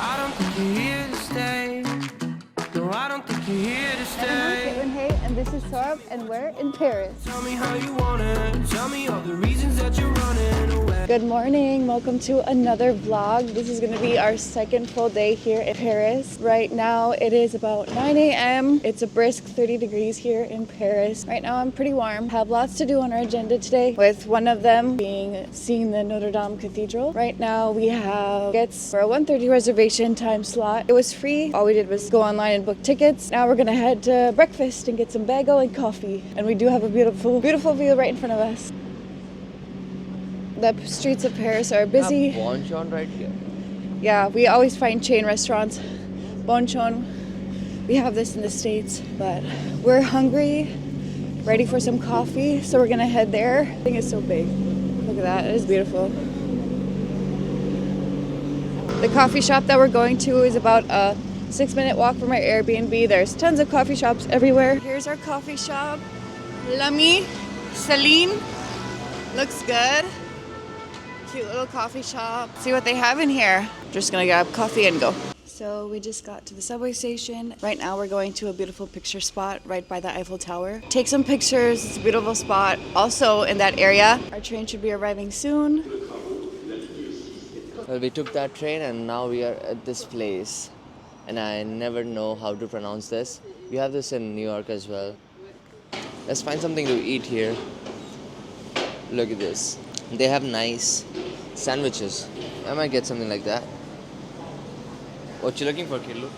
I don't think you're here to stay. No, I don't think you're here to stay. And this is Sorb, and we're in Paris. Tell me how you want it. Tell me all the reasons that you're running away. Good morning, welcome to another vlog. This is going to be our second full day here in Paris. Right now it is about 9 a.m. It's a brisk 30 degrees here in Paris. Right now I'm pretty warm. Have lots to do on our agenda today, with one of them being seeing the Notre Cathedral. Right now we have tickets for a 1:30 reservation time slot. It was free. All we did was go online and book tickets. Now we're gonna head to breakfast and get some bagel and coffee. And we do have a beautiful view right in front of us. The streets of Paris are busy. Bonchon right here. Yeah, we always find chain restaurants. Bonchon. We have this in the States, but we're hungry, ready for some coffee, so we're gonna head there. I think it's so big. Look at that, it is beautiful. The coffee shop that we're going to is about a 6-minute walk from our Airbnb. There's tons of coffee shops everywhere. Here's our coffee shop. L'Ami, Celine. Looks good. Cute little coffee shop. See what they have in here. Just gonna grab coffee and go. So we just got to the subway station. Right now we're going to a beautiful picture spot right by the Eiffel Tower. Take some pictures, it's a beautiful spot. Also in that area, our train should be arriving soon. Well, we took that train and now we are at this place. And I never know how to pronounce this. We have this in New York as well. Let's find something to eat here. Look at this. They have nice sandwiches. I might get something like that. What you looking for, Kilu?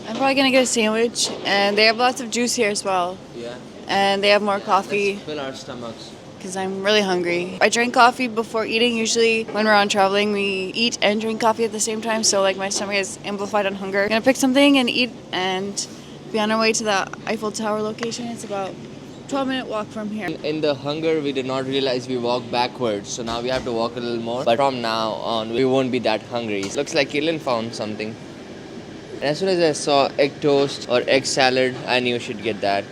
I'm probably gonna get a sandwich, and they have lots of juice here as well. Yeah. And they have more coffee. Let's fill our stomachs. Because I'm really hungry. I drink coffee before eating. Usually when we're on traveling, we eat and drink coffee at the same time. So like my stomach is amplified on hunger. I'm gonna pick something and eat and be on our way to the Eiffel Tower location. It's about 12-minute walk from here. In the hunger, we did not realize we walked backwards. So now we have to walk a little more. But from now on, we won't be that hungry. Looks like Killian found something. And as soon as I saw egg toast or egg salad, I knew I should get that.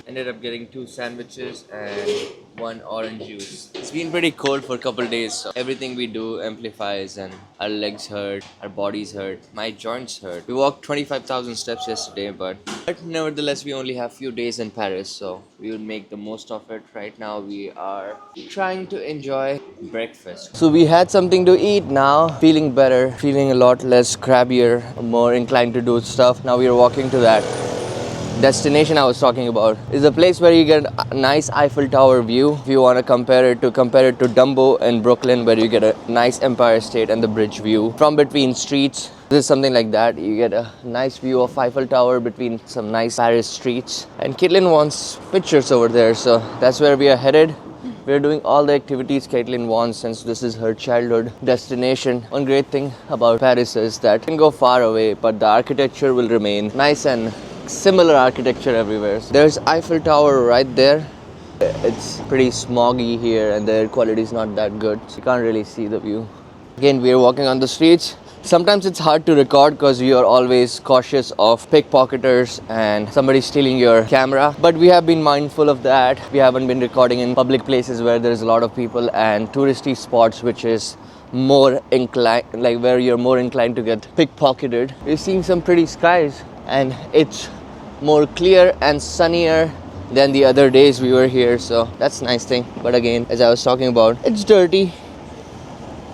Ended up getting 2 sandwiches and 1 orange juice. It's been pretty cold for a couple days, so everything we do amplifies and our legs hurt, our bodies hurt, my joints hurt. We walked 25,000 steps yesterday, but nevertheless we only have few days in Paris, so we would make the most of it. Right now we are trying to enjoy breakfast. So we had something to eat now, feeling better, feeling a lot less crabbier, more inclined to do stuff. Now we are walking to that destination I was talking about. Is a place where you get a nice Eiffel Tower view. If you want to compare it to Dumbo in Brooklyn, where you get a nice Empire State and the bridge view from between streets. This is something like that. You get a nice view of Eiffel Tower between some nice Paris streets. And Caitlin wants pictures over there, so that's where we are headed. We're doing all the activities Caitlin wants since this is her childhood destination. One great thing about Paris is that you can go far away, but the architecture will remain nice and similar architecture everywhere. There's Eiffel Tower right there. It's pretty smoggy here and the air quality is not that good, so you can't really see the view. Again, we are walking on the streets. Sometimes it's hard to record because you are always cautious of pickpocketers and somebody stealing your camera. But we have been mindful of that. We haven't been recording in public places where there's a lot of people and touristy spots, which is more inclined, like where you're more inclined to get pickpocketed. We're seeing some pretty skies and it's more clear and sunnier than the other days we were here, so that's a nice thing. But again, as I was talking about, it's dirty.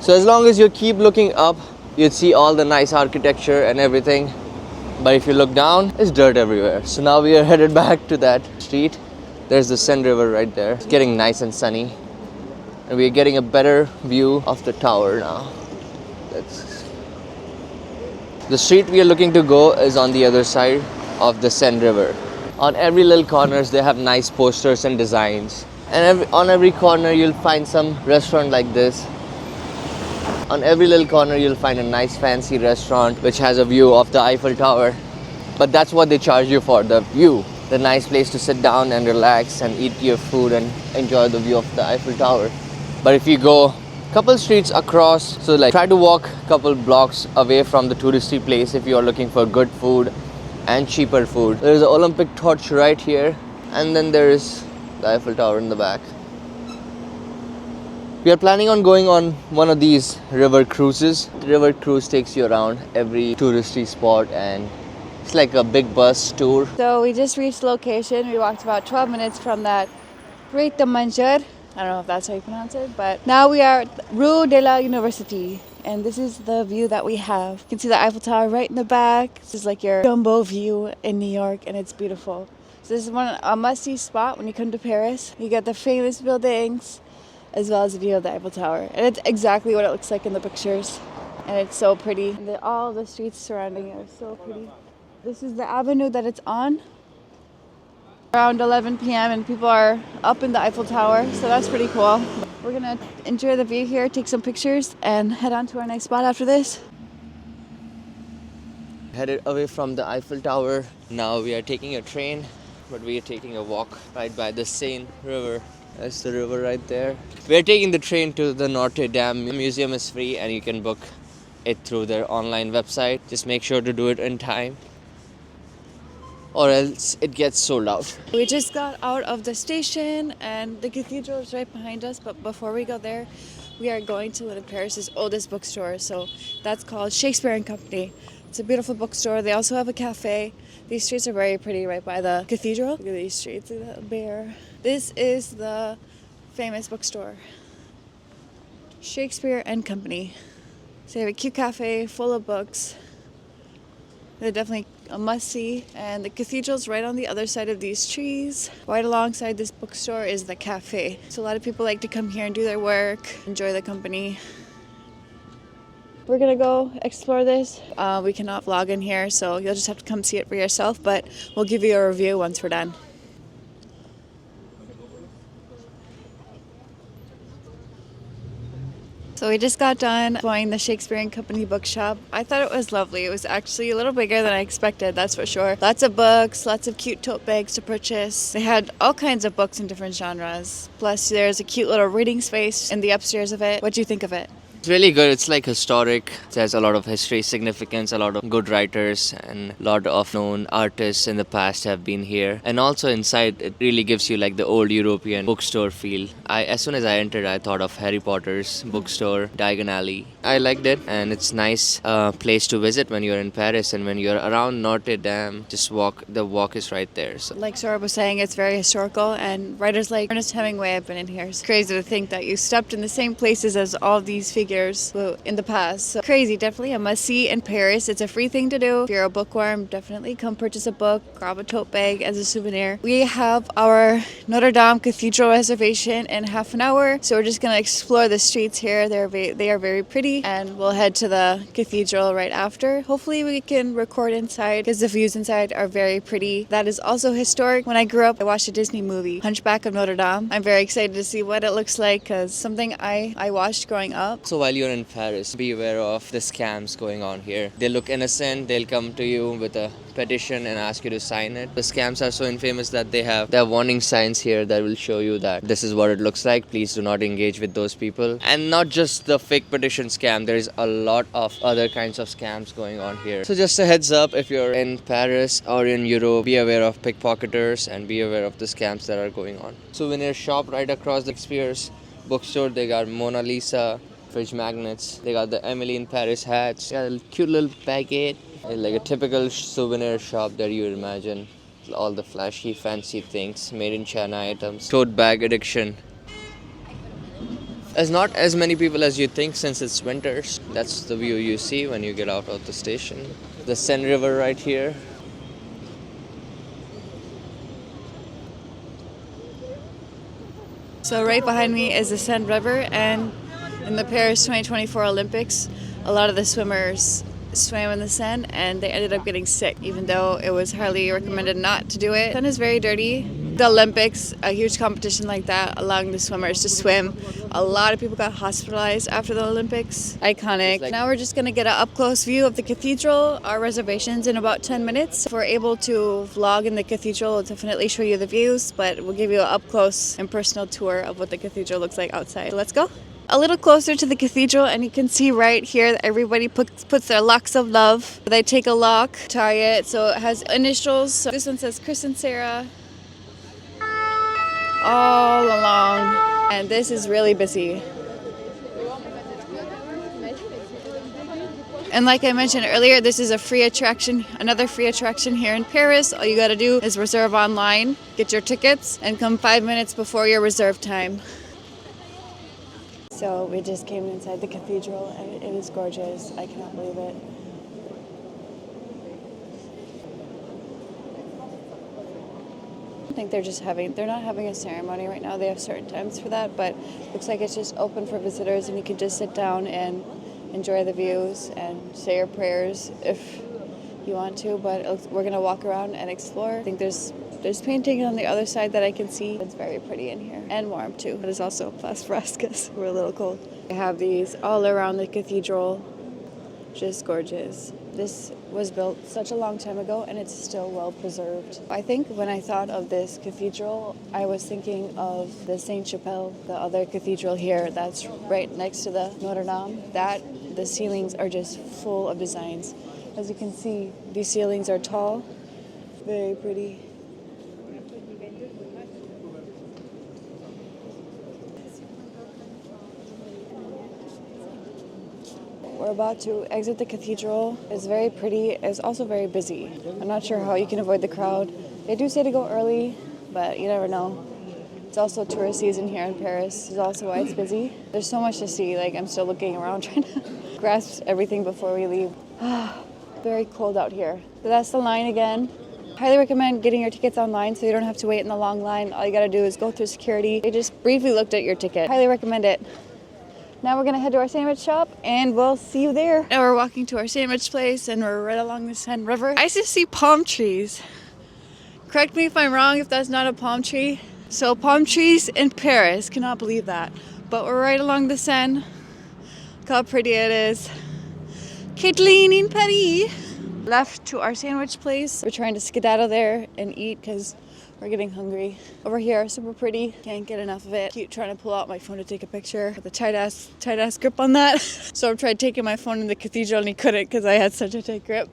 So as long as you keep looking up, you'd see all the nice architecture and everything. But if you look down, it's dirt everywhere. So now we are headed back to that street. There's the Seine river right there. It's getting nice and sunny. And we're getting a better view of the tower now. The street we are looking to go is on the other side of the Seine river. On every little corners they have nice posters and designs. And on every corner you'll find some restaurant like this. On every little corner you'll find a nice fancy restaurant which has a view of the Eiffel Tower. But that's what they charge you for, the view. The nice place to sit down and relax and eat your food and enjoy the view of the Eiffel Tower. But if you go couple streets across, so like try to walk a couple blocks away from the touristy place if you are looking for good food and cheaper food. There is an Olympic torch right here, and then there is the Eiffel Tower in the back. We are planning on going on one of these river cruises. The river cruise takes you around every touristy spot and it's like a big bus tour. So we just reached the location. We walked about 12 minutes from that Rue de Manger. I don't know if that's how you pronounce it, but now we are at Rue de la Universite. And this is the view that we have. You can see the Eiffel Tower right in the back. This is like your jumbo view in New York, and it's beautiful. So this is a must-see spot when you come to Paris. You get the famous buildings, as well as the view of the Eiffel Tower. And it's exactly what it looks like in the pictures. And it's so pretty. And all the streets surrounding it are so pretty. This is the avenue that it's on. Around 11 p.m. and people are up in the Eiffel Tower, so that's pretty cool. We're gonna enjoy the view here, take some pictures, and head on to our next spot after this. Headed away from the Eiffel Tower. Now we are taking a train, but we are taking a walk right by the Seine river. That's the river right there. We are taking the train to the Notre Dame. The museum is free and you can book it through their online website. Just make sure to do it in time, or else it gets sold out. We just got out of the station and the cathedral is right behind us, but before we go there, we are going to one of Paris's oldest bookstores. So that's called Shakespeare and Company. It's a beautiful bookstore. They also have a cafe. These streets are very pretty right by the cathedral. Look at these streets, look at that bear. This is the famous bookstore, Shakespeare and Company. So they have a cute cafe full of books. They're definitely a must-see. And the cathedral's right on the other side of these trees. Right alongside this bookstore is the cafe. So a lot of people like to come here and do their work, enjoy the company. We're gonna go explore this. We cannot vlog in here, so you'll just have to come see it for yourself, but we'll give you a review once we're done. So we just got done going the Shakespeare and Company bookshop. I thought it was lovely. It was actually a little bigger than I expected, that's for sure. Lots of books, lots of cute tote bags to purchase. They had all kinds of books in different genres. Plus there's a cute little reading space in the upstairs of it. What do you think of it? It's really good. It's like historic. It has a lot of history significance, a lot of good writers, and a lot of known artists in the past have been here. And also inside, it really gives you like the old European bookstore feel. As soon as I entered, I thought of Harry Potter's bookstore, Diagon Alley. I liked it, and it's nice place to visit when you're in Paris, and when you're around Notre Dame, just walk. The walk is right there. So. Like Sora was saying, it's very historical, and writers like Ernest Hemingway have been in here. It's crazy to think that you stepped in the same places as all these figures in the past. So crazy, definitely a must-see in Paris. It's a free thing to do. If you're a bookworm, definitely come purchase a book, grab a tote bag as a souvenir. We have our Notre Dame Cathedral reservation in half an hour, so we're just going to explore the streets here. They are very pretty, and we'll head to the cathedral right after. Hopefully we can record inside because the views inside are very pretty. That is also historic. When I grew up, I watched a Disney movie, Hunchback of Notre Dame. I'm very excited to see what it looks like because something I watched growing up. So while you're in Paris, be aware of the scams going on here. They look innocent, they'll come to you with a petition and ask you to sign it. The scams are so infamous that they have warning signs here that will show you that this is what it looks like. Please do not engage with those people. And not just the fake petition scam, there is a lot of other kinds of scams going on here. So just a heads up, if you're in Paris or in Europe, be aware of pickpocketers and be aware of the scams that are going on. Souvenir shop right across the Shakespeare's bookstore. They got Mona Lisa fridge magnets. They got the Emily in Paris hats. Got a cute little packet. Like a typical souvenir shop that you would imagine. All the flashy, fancy things, made in China items. Tote bag addiction. There's not as many people as you think since it's winters. That's the view you see when you get out of the station. The Seine River right here. So right behind me is the Seine River, and in the Paris 2024 Olympics, a lot of the swimmers swam in the Seine and they ended up getting sick, even though it was highly recommended not to do it. The Seine is very dirty. The Olympics, a huge competition like that, allowing the swimmers to swim. A lot of people got hospitalized after the Olympics. Iconic. Now we're just going to get an up-close view of the cathedral. Our reservation's in about 10 minutes. If we're able to vlog in the cathedral, we'll definitely show you the views, but we'll give you an up-close and personal tour of what the cathedral looks like outside. So let's go. A little closer to the cathedral, and you can see right here that everybody puts their locks of love. They take a lock, tie it, so it has initials. So this one says Chris and Sarah all along. And this is really busy. And like I mentioned earlier, this is a free attraction, another free attraction here in Paris. All you gotta do is reserve online, get your tickets, and come 5 minutes before your reserve time. So we just came inside the cathedral and it is gorgeous. I cannot believe it. I think they're not having a ceremony right now. They have certain times for that, but looks like it's just open for visitors and you can just sit down and enjoy the views and say your prayers if you want to, but we're gonna walk around and explore. I think there's painting on the other side that I can see. It's very pretty in here and warm too. But it's also plus for us because we're a little cold. I have these all around the cathedral, just gorgeous. This was built such a long time ago and it's still well preserved. I think when I thought of this cathedral, I was thinking of the Sainte-Chapelle, the other cathedral here that's right next to the Notre Dame. The ceilings are just full of designs. As you can see, these ceilings are tall, very pretty. We're about to exit the cathedral. It's very pretty. It's also very busy. I'm not sure how you can avoid the crowd. They do say to go early, but you never know. It's also tourist season here in Paris. It's also why it's busy. There's so much to see. Like, I'm still looking around trying to grasp everything before we leave. Very cold out here. So that's the line again. Highly recommend getting your tickets online so you don't have to wait in the long line. All you gotta do is go through security. They just briefly looked at your ticket. Highly recommend it. Now we're gonna head to our sandwich shop and we'll see you there. Now we're walking to our sandwich place and we're right along the Seine River. I just see palm trees. Correct me if I'm wrong if that's not a palm tree. So palm trees in Paris, cannot believe that. But we're right along the Seine. Look how pretty it is. Caitlin in Paris. Left to our sandwich place. We're trying to skedaddle there and eat because we're getting hungry. Over here, super pretty. Can't get enough of it. Keep trying to pull out my phone to take a picture with a tight ass grip on that. So I tried taking my phone in the cathedral and he couldn't because I had such a tight grip.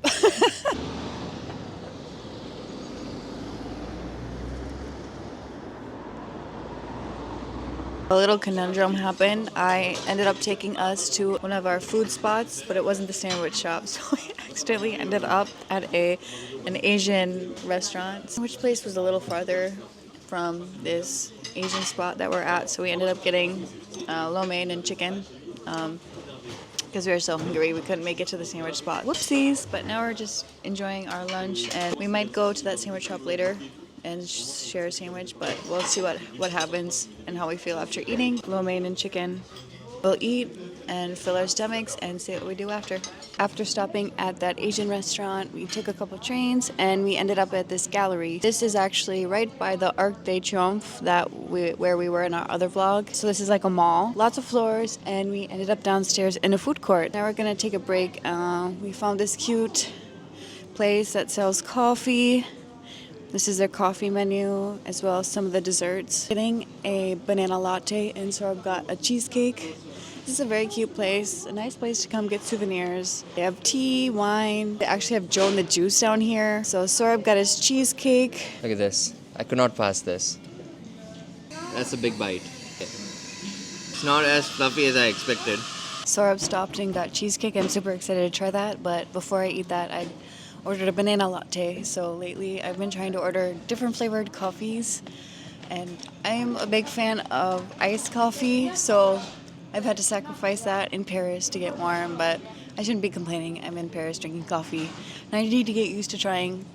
A little conundrum happened. I ended up taking us to one of our food spots, but it wasn't the sandwich shop, so we accidentally ended up at an Asian restaurant. Which place was a little farther from this Asian spot that we're at, so we ended up getting lo mein and chicken because we were so hungry we couldn't make it to the sandwich spot. Whoopsies! But now we're just enjoying our lunch, and we might go to that sandwich shop later and share a sandwich, but we'll see what happens and how we feel after eating lo mein and chicken. We'll eat and fill our stomachs and see what we do after. After stopping at that Asian restaurant, we took a couple trains and we ended up at this gallery. This is actually right by the Arc de Triomphe where we were in our other vlog. So this is like a mall, lots of floors, and we ended up downstairs in a food court. Now we're gonna take a break. We found this cute place that sells coffee. This is their coffee menu, as well as some of the desserts. Getting a banana latte, and Sorab got a cheesecake. This is a very cute place, a nice place to come get souvenirs. They have tea, wine. They actually have Joe and the Juice down here. So Sorab got his cheesecake. Look at this. I could not pass this. That's a big bite. It's not as fluffy as I expected. Sorab stopped and got cheesecake. I'm super excited to try that, but before I eat that, I ordered a banana latte. So lately I've been trying to order different flavored coffees, and I'm a big fan of iced coffee, so I've had to sacrifice that in Paris to get warm, but I shouldn't be complaining. I'm in Paris drinking coffee, and I need to get used to trying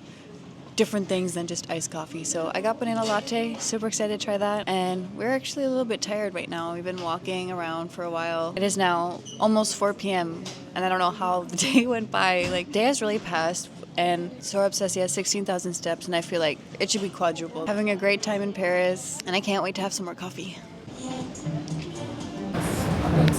different things than just iced coffee. So I got banana latte, super excited to try that, and we're actually a little bit tired right now. We've been walking around for a while. It is now almost 4 p.m. and I don't know how the day went by. Like, day has really passed, and Sorab says he has 16,000 steps, and I feel like it should be quadruple. Having a great time in Paris, and I can't wait to have some more coffee.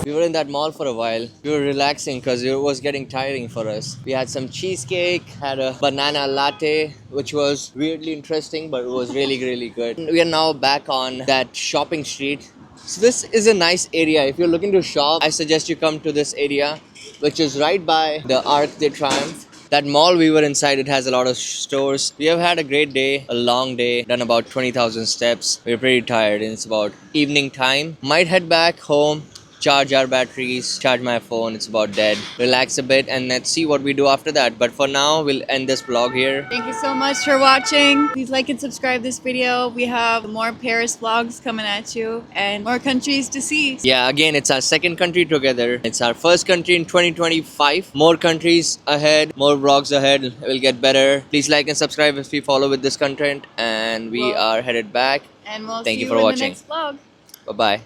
We were in that mall for a while. We were relaxing because it was getting tiring for us. We had some cheesecake, had a banana latte, which was weirdly interesting, but it was really, really good. We are now back on that shopping street. So this is a nice area. If you're looking to shop, I suggest you come to this area, which is right by the Arc de Triomphe. That mall we were inside, it has a lot of stores. We have had a great day, a long day, done about 20,000 steps. We're pretty tired and it's about evening time. Might head back home, charge our batteries, charge my phone. It's about dead. Relax a bit and let's see what we do after that. But for now, we'll end this vlog here. Thank you so much for watching. Please like and subscribe this video. We have more Paris vlogs coming at you and more countries to see. Yeah, again, it's our second country together. It's our first country in 2025. More countries ahead, more vlogs ahead. Will get better. Please like and subscribe if you follow with this content. And we are headed back. And we'll Thank see you you for in watching. the next vlog. Bye-bye.